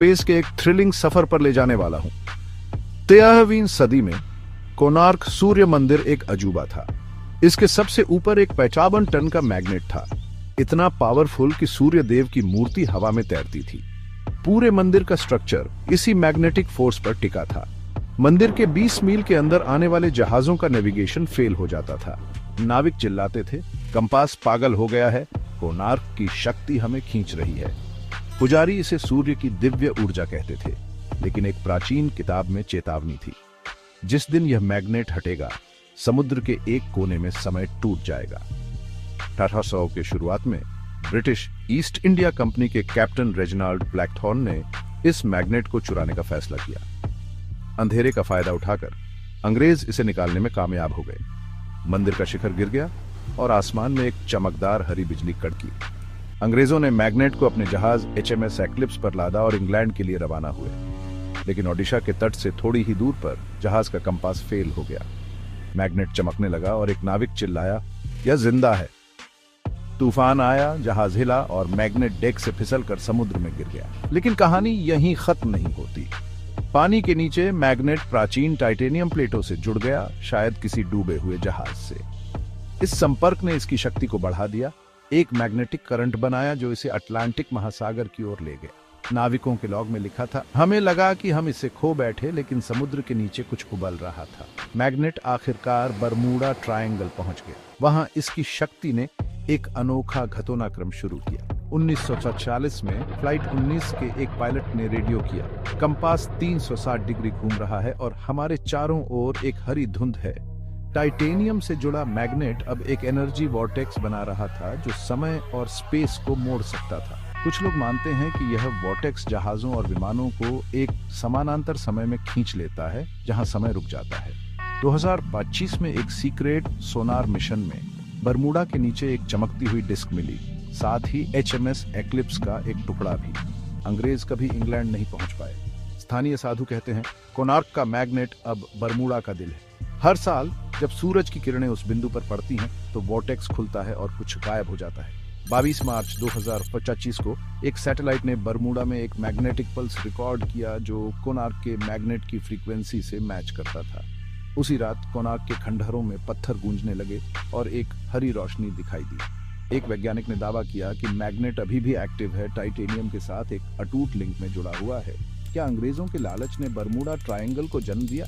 Space के एक thrilling सफर पर ले जाने वाला हूं। 13वीं सदी में कोणार्क सूर्य मंदिर एक अजूबा था। इसके सबसे ऊपर एक 55 टन का मैग्नेट था, इतना पावरफुल कि सूर्य देव की मूर्ति हवा में तैरती थी। पूरे मंदिर का स्ट्रक्चर इसी मैग्नेटिक फोर्स पर टिका था। मंदिर के 20 मील के अंदर आने वाले जहाजों का नेविगेशन फेल हो जाता था। नाविक चिल्लाते थे, कंपास पागल हो गया है, कोणार्क की शक्ति हमें खींच रही है। पुजारी इसे सूर्य की दिव्य ऊर्जा कहते थे, लेकिन एक प्राचीन किताब में चेतावनी थी, जिस दिन यह मैग्नेट हटेगा, समुद्र के एक कोने में समय टूट जाएगा। 1800 के शुरुआत में ब्रिटिश ईस्ट इंडिया कंपनी के कैप्टन रेजिनाल्ड ब्लैकथॉर्न ने इस मैग्नेट को चुराने का फैसला किया। अंधेरे का फायदा उठाकर अंग्रेज इसे निकालने में कामयाब हो गए। मंदिर का शिखर गिर गया और आसमान में एक चमकदार हरी बिजली कड़की। अंग्रेजों ने मैग्नेट को अपने जहाज HMS एक्लिप्स पर लादा और इंग्लैंड के लिए रवाना हुए। लेकिन ओडिशा के तट से थोड़ी ही दूर पर जहाज का कंपास फेल हो गया। मैग्नेट चमकने लगा और एक नाविक चिल्लाया, यह जिंदा है। तूफान आया, जहाज हिला और मैग्नेट डेक से फिसलकर समुद्र में गिर गया। लेकिन कहानी यहीं खत्म नहीं होती। पानी के नीचे मैग्नेट प्राचीन टाइटेनियम प्लेटों से जुड़ गया, शायद किसी डूबे हुए जहाज से। इस संपर्क ने इसकी शक्ति को बढ़ा दिया, एक मैग्नेटिक करंट बनाया जो इसे अटलांटिक महासागर की ओर ले गया। नाविकों के लॉग में लिखा था, हमें लगा कि हम इसे खो बैठे, लेकिन समुद्र के नीचे कुछ उबल रहा था। मैग्नेट आखिरकार बरमूडा ट्रायंगल पहुंच गया। वहां इसकी शक्ति ने एक अनोखा घटनाक्रम शुरू किया। 1946 में फ्लाइट 19 के एक पायलट ने रेडियो किया, कंपास 360 डिग्री घूम रहा है और हमारे चारों ओर एक हरी धुंध है। टाइटेनियम से जुड़ा मैग्नेट अब एक एनर्जी वॉर्टेक्स बना रहा था जो समय और स्पेस को मोड़ सकता था। कुछ लोग मानते हैं कि यह वॉर्टेक्स जहाजों और विमानों को एक समानांतर समय में खींच लेता है, जहां समय रुक जाता है। 2025 में एक सीक्रेट सोनार मिशन में बरमूडा के नीचे एक चमकती हुई डिस्क मिली, साथ ही HMS एक्लिप्स का एक टुकड़ा भी। अंग्रेज कभी इंग्लैंड नहीं पहुंच पाए। स्थानीय साधु कहते हैं, कोणार्क का मैग्नेट अब बरमूडा का दिल है। हर साल जब सूरज की किरणें उस बिंदु पर पड़ती हैं, तो वॉर्टेक्स खुलता है और कुछ गायब हो जाता है। 22 मार्च 2025 को एक सैटेलाइट ने बरमूडा में एक मैग्नेटिक पल्स रिकॉर्ड किया जो कोणार्क के मैग्नेट की फ्रीक्वेंसी से मैच करता था। उसी रात कोणार्क के खंडहरों में पत्थर गूंजने लगे और एक हरी रोशनी दिखाई दी। एक वैज्ञानिक ने दावा किया कि मैग्नेट अभी भी एक्टिव है, टाइटेनियम के साथ एक अटूट लिंक में जुड़ा हुआ है। क्या अंग्रेजों के लालच ने बरमूडा ट्रायंगल को जन्म दिया?